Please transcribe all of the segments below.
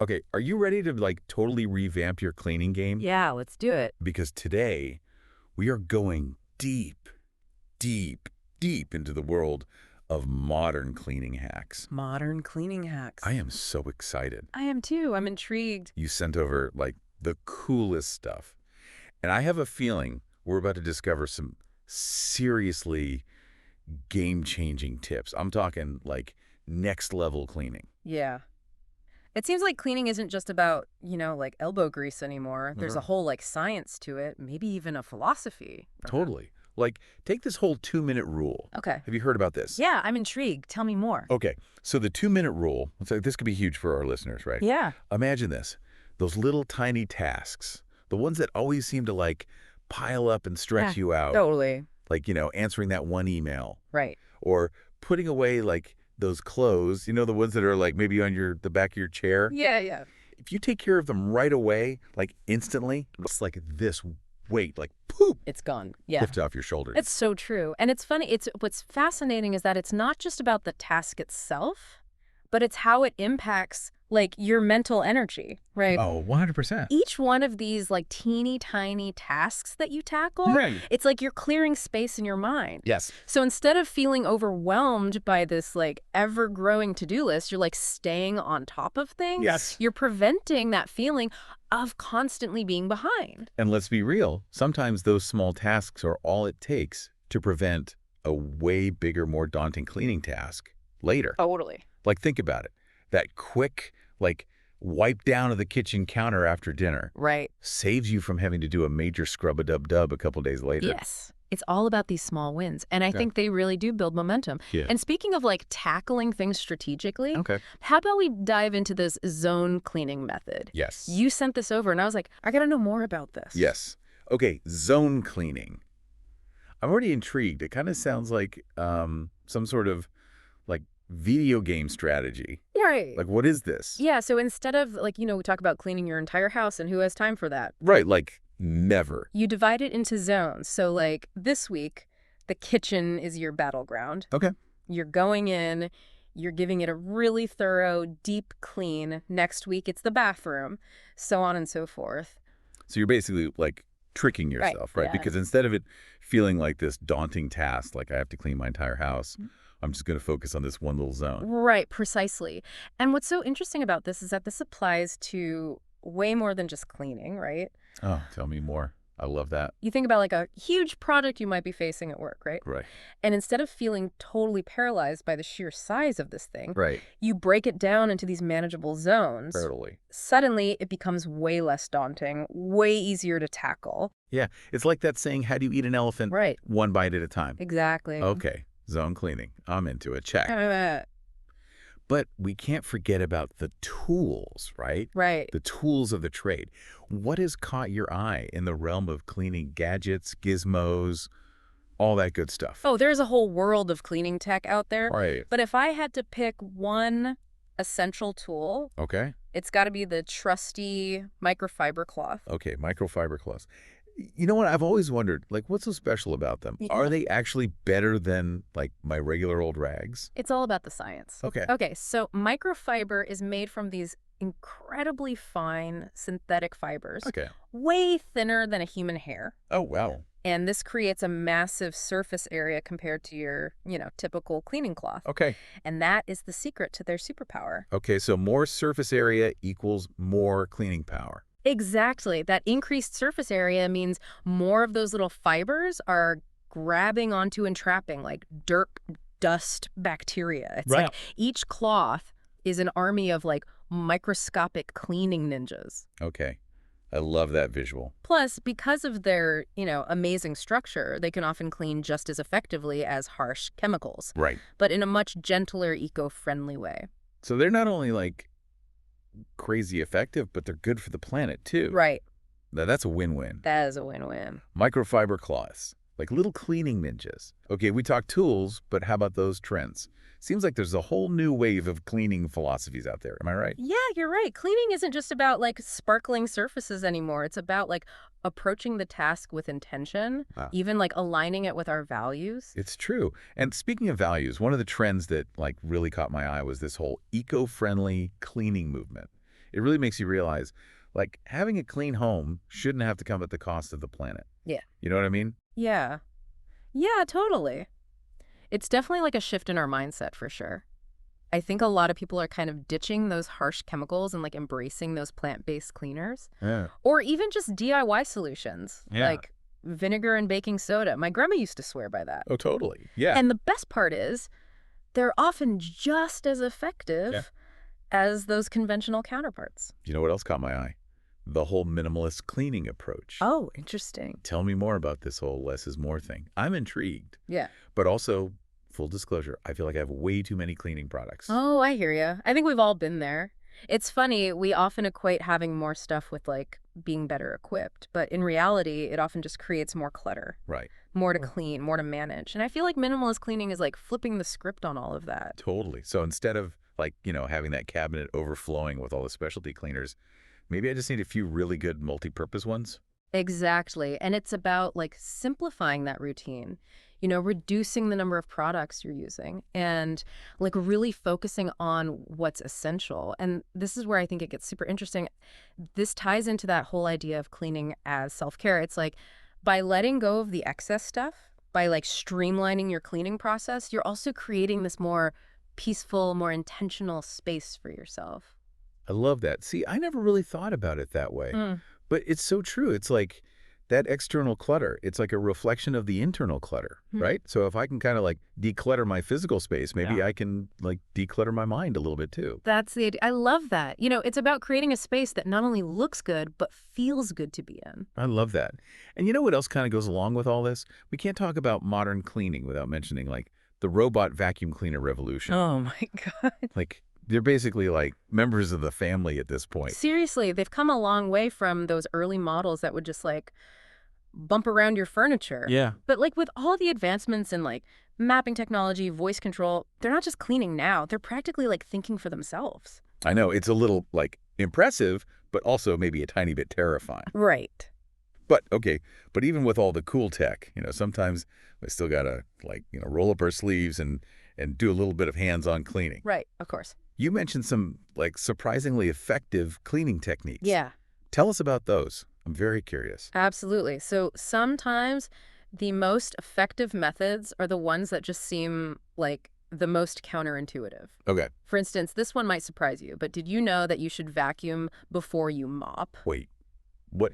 Okay, are you ready to like totally revamp your cleaning game? Yeah, let's do it. Because today we are going deep, deep, deep into the world of modern cleaning hacks. Modern cleaning hacks. I am so excited. I am too. I'm intrigued. You sent over like the coolest stuff. And I have a feeling we're about to discover some seriously game-changing tips. I'm talking like next level cleaning. Yeah. It seems like cleaning isn't just about, like elbow grease anymore. There's a whole like science to it, maybe even a philosophy. Totally. Like, take this whole 2-minute rule. Okay. Have you heard about this? Yeah, I'm intrigued. Tell me more. Okay, so the 2-minute rule, so this could be huge for our listeners, right? Yeah. Imagine this. Those little tiny tasks, the ones that always seem to like pile up and stretch you out. Totally. Like, answering that one email. Right. Or putting away like those clothes, the ones that are like maybe on the back of your chair. Yeah, yeah. If you take care of them right away, like instantly, it's like this weight, like poop, It's gone. Yeah. lifted off your shoulders. It's so true. And it's funny. What's fascinating is that it's not just about the task itself, but it's how it impacts like your mental energy, right? Oh, 100%. Each one of these like teeny tiny tasks that you tackle, Right. it's like you're clearing space in your mind. Yes. So instead of feeling overwhelmed by this like ever-growing to-do list, you're like staying on top of things. Yes. You're preventing that feeling of constantly being behind. And let's be real, sometimes those small tasks are all it takes to prevent a way bigger, more daunting cleaning task later. Totally. Like, think about it. That quick, like, wipe down of the kitchen counter after dinner Right. saves you from having to do a major scrub-a-dub-dub a couple days later. Yes. It's all about these small wins. And I think they really do build momentum. Yeah. And speaking of like tackling things strategically, Okay. how about we dive into this zone cleaning method? Yes. You sent this over and I was like, I got to know more about this. Yes. Okay, zone cleaning. I'm already intrigued. It kind of sounds like some sort of like video game strategy. Right. Like, what is this? Yeah. So instead of like, we talk about cleaning your entire house and who has time for that? Right, like never. You divide it into zones. So like this week, the kitchen is your battleground. Okay. You're going in, you're giving it a really thorough, deep clean. Next week, it's the bathroom, so on and so forth. So you're basically like tricking yourself, right? yeah. Because instead of it feeling like this daunting task, like I have to clean my entire house, I'm just going to focus on this one little zone. Right, precisely. And what's so interesting about this is that this applies to way more than just cleaning, right? Oh, tell me more. I love that. You think about like a huge project you might be facing at work, right? Right. And instead of feeling totally paralyzed by the sheer size of this thing, Right. you break it down into these manageable zones. Totally. Suddenly, it becomes way less daunting, way easier to tackle. Yeah. It's like that saying, how do you eat an elephant? Right. One bite at a time. Exactly. Okay. Zone cleaning. I'm into it. Check. Uh, But we can't forget about the tools, right? Right. The tools of the trade. What has caught your eye in the realm of cleaning gadgets, gizmos, all that good stuff? Oh, there's a whole world of cleaning tech out there. Right. But if I had to pick one essential tool, Okay. it's got to be the trusty microfiber cloth. Okay. Microfiber cloths. You know what? I've always wondered, like, what's so special about them? Yeah. Are they actually better than, like, my regular old rags? It's all about the science. Okay. Okay, so microfiber is made from these incredibly fine synthetic fibers, Okay. way thinner than a human hair. Oh, wow. And this creates a massive surface area compared to your, typical cleaning cloth. Okay. And that is the secret to their superpower. Okay. So more surface area equals more cleaning power. Exactly. That increased surface area means more of those little fibers are grabbing onto and trapping like dirt, dust, bacteria. It's Right. like each cloth is an army of like microscopic cleaning ninjas. Okay. I love that visual. Plus, because of their, amazing structure, they can often clean just as effectively as harsh chemicals, Right. but in a much gentler, eco-friendly way. So they're not only like crazy effective, but they're good for the planet too. Right. Now, that's a win-win. That is a win-win. Microfiber cloths, like little cleaning ninjas. Okay, we talk tools, but how about those trends? Seems like there's a whole new wave of cleaning philosophies out there. Am I right? Yeah, you're right. Cleaning isn't just about like sparkling surfaces anymore. It's about like approaching the task with intention, Wow. even like aligning it with our values. It's true. And speaking of values, one of the trends that like really caught my eye was this whole eco-friendly cleaning movement. It really makes you realize, like, having a clean home shouldn't have to come at the cost of the planet. Yeah. You know what I mean? Yeah. Yeah, totally. It's definitely like a shift in our mindset for sure. I think a lot of people are kind of ditching those harsh chemicals and like embracing those plant-based cleaners. Yeah. Or even just DIY solutions, Yeah. like vinegar and baking soda. My grandma used to swear by that. Oh, totally. Yeah. And the best part is, they're often just as effective Yeah. as those conventional counterparts. You know what else caught my eye? The whole minimalist cleaning approach. Oh, interesting. Tell me more about this whole less is more thing. I'm intrigued. Yeah. But also, full disclosure, I feel like I have way too many cleaning products. Oh, I hear you. I think we've all been there. It's funny, we often equate having more stuff with like being better equipped, but in reality, it often just creates more clutter, Right. more to clean, more to manage. And I feel like minimalist cleaning is like flipping the script on all of that. Totally. So instead of like, having that cabinet overflowing with all the specialty cleaners, maybe I just need a few really good multi-purpose ones. Exactly. And it's about like simplifying that routine, reducing the number of products you're using and like really focusing on what's essential. And this is where I think it gets super interesting. This ties into that whole idea of cleaning as self-care. It's like by letting go of the excess stuff, by like streamlining your cleaning process, you're also creating this more peaceful, more intentional space for yourself. I love that. See, I never really thought about it that way. Mm. But it's so true. It's like that external clutter. It's like a reflection of the internal clutter, right? So if I can kind of like declutter my physical space, maybe I can like declutter my mind a little bit too. That's the idea. I love that. It's about creating a space that not only looks good, but feels good to be in. I love that. And you know what else kind of goes along with all this? We can't talk about modern cleaning without mentioning like the robot vacuum cleaner revolution. Oh my God. Like they're basically like members of the family at this point. Seriously, they've come a long way from those early models that would just like bump around your furniture. Yeah. But like with all the advancements in like mapping technology, voice control, they're not just cleaning now. They're practically like thinking for themselves. I know. It's a little like impressive, but also maybe a tiny bit terrifying. Right. But okay, but even with all the cool tech, sometimes we still gotta like, roll up our sleeves and do a little bit of hands-on cleaning. Right. Of course. You mentioned some like surprisingly effective cleaning techniques. Yeah. Tell us about those. I'm very curious. Absolutely. So sometimes the most effective methods are the ones that just seem like the most counterintuitive. Okay. For instance, this one might surprise you, but did you know that you should vacuum before you mop? Wait, what?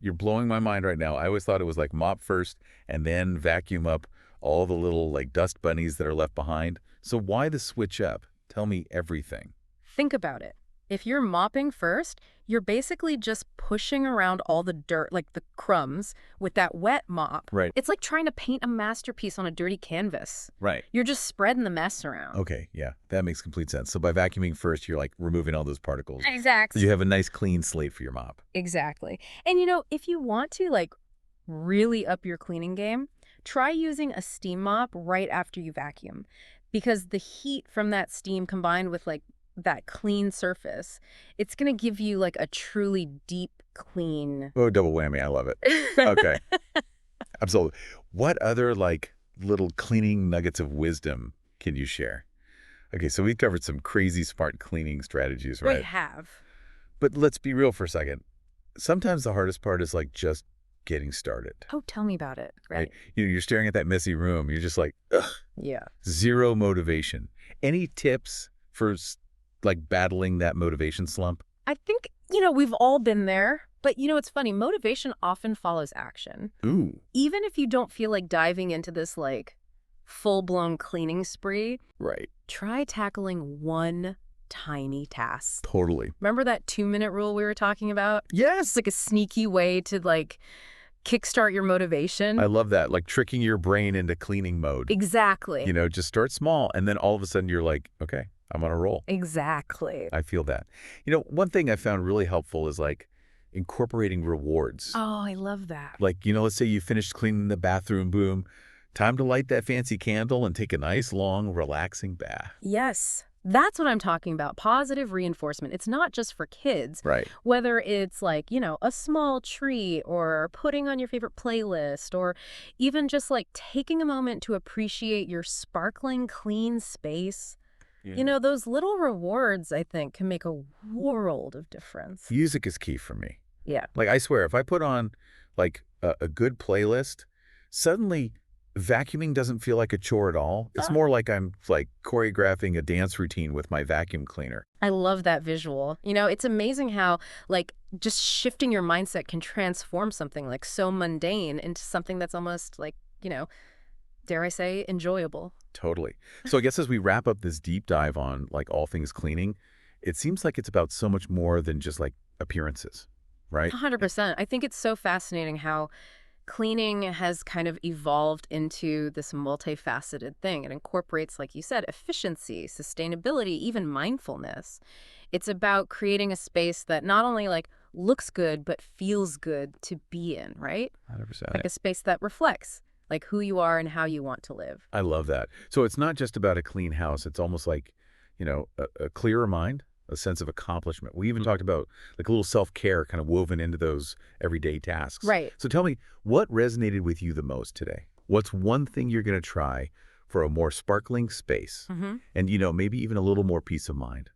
You're blowing my mind right now. I always thought it was like mop first and then vacuum up all the little like dust bunnies that are left behind. So why the switch up? Tell me everything. Think about it. If you're mopping first, you're basically just pushing around all the dirt, like the crumbs, with that wet mop. Right. It's like trying to paint a masterpiece on a dirty canvas. Right. You're just spreading the mess around. Okay, yeah, that makes complete sense. So by vacuuming first, you're like removing all those particles. Exactly. So you have a nice clean slate for your mop. Exactly. And if you want to like really up your cleaning game, try using a steam mop right after you vacuum, because the heat from that steam combined with like that clean surface, it's going to give you like a truly deep clean. Oh, double whammy. I love it. Okay. Absolutely. What other like little cleaning nuggets of wisdom can you share? Okay, so we covered some crazy smart cleaning strategies, right? We have. But let's be real for a second. Sometimes the hardest part is like just getting started. Oh, tell me about it. Right. You're staring at that messy room. You're just like, ugh, Yeah. zero motivation. Any tips for like battling that motivation slump? I think, we've all been there. But, it's funny. Motivation often follows action. Ooh. Even if you don't feel like diving into this like full-blown cleaning spree, Right. try tackling one tiny task. Totally. Remember that 2-minute rule we were talking about? It's Yes. like a sneaky way to like kickstart your motivation. I love that. Like tricking your brain into cleaning mode. Exactly. Just start small. And then all of a sudden you're like, okay, I'm on a roll. Exactly. I feel that. One thing I found really helpful is like incorporating rewards. Oh, I love that. Like, let's say you finished cleaning the bathroom, boom. Time to light that fancy candle and take a nice, long, relaxing bath. Yes. That's what I'm talking about. Positive reinforcement. It's not just for kids. Right. Whether it's like, a small treat or putting on your favorite playlist or even just like taking a moment to appreciate your sparkling, clean space. You know, those little rewards, I think, can make a world of difference. Music is key for me. Yeah. Like, I swear, if I put on, like, a good playlist, suddenly vacuuming doesn't feel like a chore at all. It's more like I'm, like, choreographing a dance routine with my vacuum cleaner. I love that visual. You know, it's amazing how, like, just shifting your mindset can transform something like so mundane into something that's almost like, dare I say, enjoyable. Totally. So I guess as we wrap up this deep dive on, like, all things cleaning, it seems like it's about so much more than just, like, appearances, right? 100%. I think it's so fascinating how cleaning has kind of evolved into this multifaceted thing. It incorporates, like you said, efficiency, sustainability, even mindfulness. It's about creating a space that not only like looks good, but feels good to be in, right? 100%. Like a space that reflects like who you are and how you want to live. I love that. So it's not just about a clean house. It's almost like, a clearer mind, a sense of accomplishment. We even talked about like a little self-care kind of woven into those everyday tasks. Right. So tell me, what resonated with you the most today? What's one thing you're going to try for a more sparkling space? Hmm. And, maybe even a little more peace of mind?